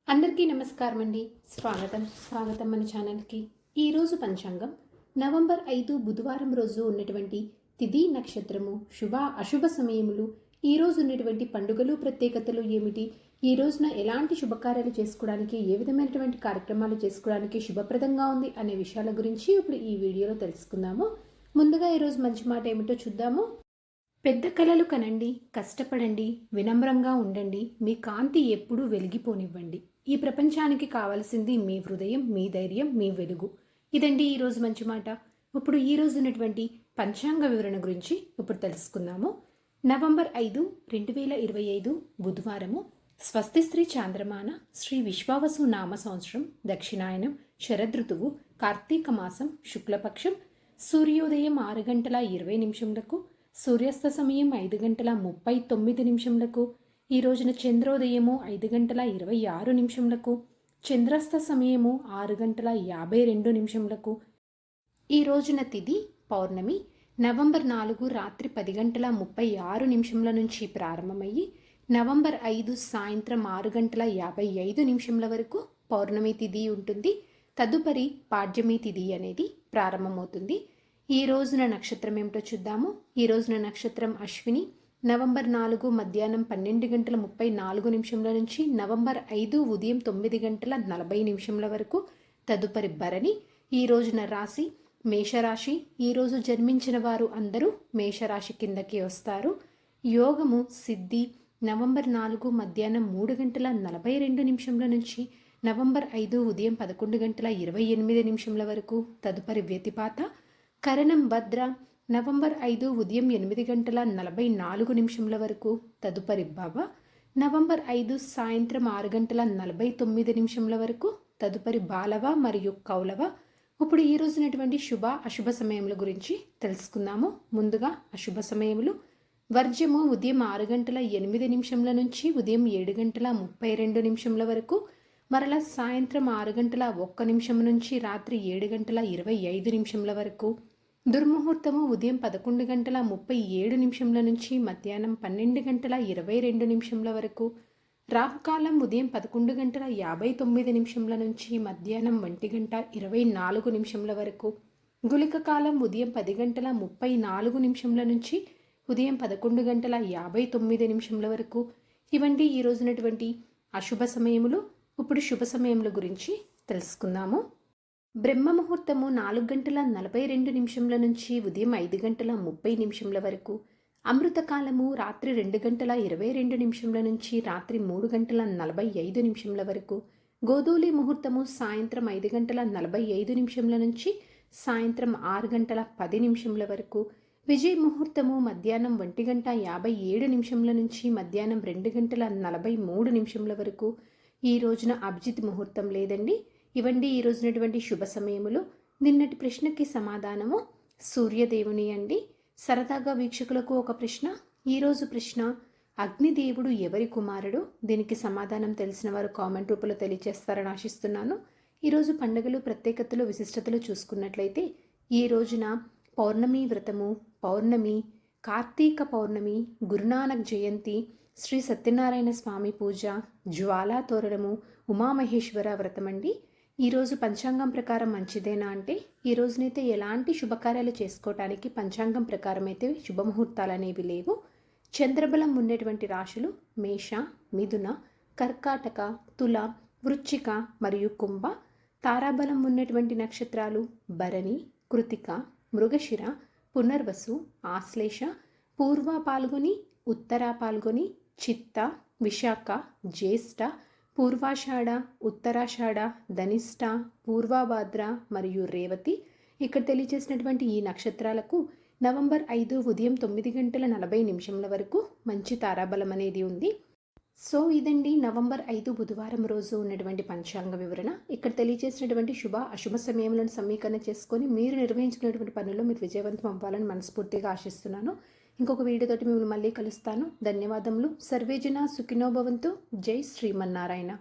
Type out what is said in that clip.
అందరికీ నమస్కారం అండి. స్వాగతం మన ఛానల్కి. ఈరోజు పంచాంగం నవంబర్ 5 బుధవారం రోజు ఉన్నటువంటి తిథి నక్షత్రము అశుభ సమయములు, ఈరోజు ఉన్నటువంటి పండుగలు ప్రత్యేకతలు ఏమిటి, ఈ రోజున ఎలాంటి శుభకార్యాలు చేసుకోవడానికి, ఏ విధమైనటువంటి కార్యక్రమాలు చేసుకోవడానికి శుభప్రదంగా ఉంది అనే విషయాల గురించి ఇప్పుడు ఈ వీడియోలో తెలుసుకుందాము. ముందుగా ఈరోజు మంచి మాట ఏమిటో చూద్దాము. పెద్ద కలలు కనండి, కష్టపడండి, వినమ్రంగా ఉండండి, మీ కాంతి ఎప్పుడూ వెలిగిపోనివ్వండి. ఈ ప్రపంచానికి కావాల్సింది మీ హృదయం, మీ ధైర్యం, మీ వెలుగు. ఇదండి ఈరోజు మంచి మాట. ఇప్పుడు ఈరోజు ఉన్నటువంటి పంచాంగ వివరణ గురించి ఇప్పుడు తెలుసుకుందాము. నవంబర్ 5, 2025 బుధవారము. స్వస్తి శ్రీ చాంద్రమాన శ్రీ విశ్వావసు నామ సంవత్సరం, దక్షిణాయనం, శరదృతువు, కార్తీక మాసం, శుక్లపక్షం, సూర్యోదయం 6 గంటల 20 నిమిషములకు, సూర్యాస్త సమయం 5 గంటల 39 నిమిషములకు, ఈ రోజున చంద్రోదయము 5 గంటల 26 నిమిషములకు, చంద్రాస్త సమయము 6 గంటల 52 నిమిషములకు. ఈ రోజున తిథి పౌర్ణమి. నవంబర్ 4 రాత్రి 10 గంటల 36 నిమిషముల నుంచి ప్రారంభమయ్యి నవంబర్ 5 సాయంత్రం 6 గంటల 55 నిమిషముల వరకు పౌర్ణమి తిథి ఉంటుంది. తదుపరి పాడ్యమి తిథి అనేది ప్రారంభమవుతుంది. ఈ రోజున నక్షత్రం ఏమిటో చూద్దాము. ఈ రోజున నక్షత్రం అశ్విని. నవంబర్ 4 మధ్యాహ్నం 12 గంటల 34 నిమిషముల నుంచి నవంబర్ 5 ఉదయం 9 గంటల 40 నిమిషముల వరకు. తదుపరి భరణి. ఈ రోజున రాశి మేషరాశి. ఈరోజు జన్మించిన వారు అందరూ మేషరాశి కిందకి వస్తారు. యోగము సిద్ధి. నవంబర్ 4 మధ్యాహ్నం 3 గంటల 42 నిమిషముల నుంచి నవంబర్ 5 ఉదయం 11 గంటల 28 నిమిషముల వరకు. తదుపరి వ్యతిపాత. కరణం భద్ర. నవంబర్ 5 ఉదయం 8 గంటల 44 నిమిషముల వరకు. తదుపరి భవ. నవంబర్ 5 సాయంత్రం 6 గంటల 49 నిమిషముల వరకు. తదుపరి బాలవ మరియు కౌలవ. ఇప్పుడు ఈ రోజునటువంటి అశుభ సమయముల గురించి తెలుసుకుందాము. ముందుగా అశుభ సమయములు. వర్జ్యము ఉదయం 6 గంటల 8 నిమిషముల నుంచి ఉదయం 7 గంటల 32 నిమిషముల వరకు. మరలా సాయంత్రం 6 గంటల 1 నిమిషం నుంచి రాత్రి 7 గంటల 25 నిమిషముల వరకు. దుర్ముహూర్తము ఉదయం 11 గంటల 37 నిమిషముల నుంచి మధ్యాహ్నం 12 గంటల 22 నిమిషముల వరకు. రాహుకాలం ఉదయం 11 గంటల 59 నిమిషముల నుంచి మధ్యాహ్నం 1 గంట 24 నిమిషముల వరకు. గుళిక కాలం ఉదయం 10 గంటల 34 నిమిషముల నుంచి ఉదయం 11 గంటల 59 నిమిషముల వరకు. ఇవండి ఈ రోజునటువంటి అశుభ సమయములు. ఇప్పుడు శుభ సమయముల గురించి తెలుసుకుందాము. బ్రహ్మ ముహూర్తము 4 గంటల 42 నిమిషముల నుంచి ఉదయం 5 గంటల 30 నిమిషముల వరకు. అమృతకాలము రాత్రి 2 గంటల 22 నిమిషముల నుంచి రాత్రి 3 గంటల 45 నిమిషముల వరకు. గోధూలి ముహూర్తము సాయంత్రం 5 గంటల 45 నిమిషముల నుంచి సాయంత్రం 6 గంటల 10 నిమిషముల వరకు. విజయ ముహూర్తము మధ్యాహ్నం 1 గంట 57 నిమిషముల నుంచి మధ్యాహ్నం 2 గంటల 43 నిమిషముల వరకు. ఈ రోజున అభిజిత్ ముహూర్తం లేదండి. ఇవండి ఈ రోజునటువంటి శుభ సమయములు. నిన్నటి ప్రశ్నకి సమాధానము సూర్యదేవుని అండి. సరదాగా వీక్షకులకు ఒక ప్రశ్న. ఈరోజు ప్రశ్న, అగ్నిదేవుడు ఎవరి కుమారుడు? దీనికి సమాధానం తెలిసిన వారు కామెంట్ రూపంలో తెలియజేస్తారని ఆశిస్తున్నాను. ఈరోజు పండుగలు ప్రత్యేకతలు విశిష్టతలు చూసుకున్నట్లయితే ఈ రోజున పౌర్ణమి వ్రతము, పౌర్ణమి, కార్తీక పౌర్ణమి, గురునానక్ జయంతి, శ్రీ సత్యనారాయణ స్వామి పూజ, జ్వాలా తోరణము, ఉమామహేశ్వర వ్రతమండి. ఈరోజు పంచాంగం ప్రకారం మంచిదేనా అంటే ఈ రోజునైతే ఎలాంటి శుభకార్యాలు చేసుకోవటానికి పంచాంగం ప్రకారం అయితే శుభముహూర్తాలు అనేవి లేవు. చంద్రబలం ఉండేటువంటి రాశులు మేష, మిథున, కర్కాటక, తుల, వృశ్చిక మరియు కుంభ. తారాబలం ఉన్నటువంటి నక్షత్రాలు భరణి, కృతిక, మృగశిర, పునర్వసు, ఆశ్లేష, పూర్వ పాల్గొని, ఉత్తర పాల్గొని, చిత్త, విశాఖ, జ్యేష్ఠ, పూర్వాషాఢ, ఉత్తరాషాఢ, ధనిష్ట, పూర్వభాద్ర మరియు రేవతి. ఇక్కడ తెలియజేసినటువంటి ఈ నక్షత్రాలకు నవంబర్ 5 ఉదయం 9 గంటల 40 నిమిషముల వరకు మంచి తారాబలం అనేది ఉంది. సో ఇదండి నవంబర్ 5 బుధవారం రోజు ఉన్నటువంటి పంచాంగ వివరణ. ఇక్కడ తెలియజేసినటువంటి అశుభ సమయములను సమీకరణ చేసుకొని మీరు నిర్వహించుకునేటువంటి పనుల్లో మీరు విజయవంతం అవ్వాలని మనస్ఫూర్తిగా ఆశిస్తున్నాను. ఇంకొక వీడియోతోటి మిమ్మల్ని మళ్ళీ కలుస్తాను. ధన్యవాదములు. సర్వేజన సుఖినో భవంతు. జై శ్రీమన్నారాయణ.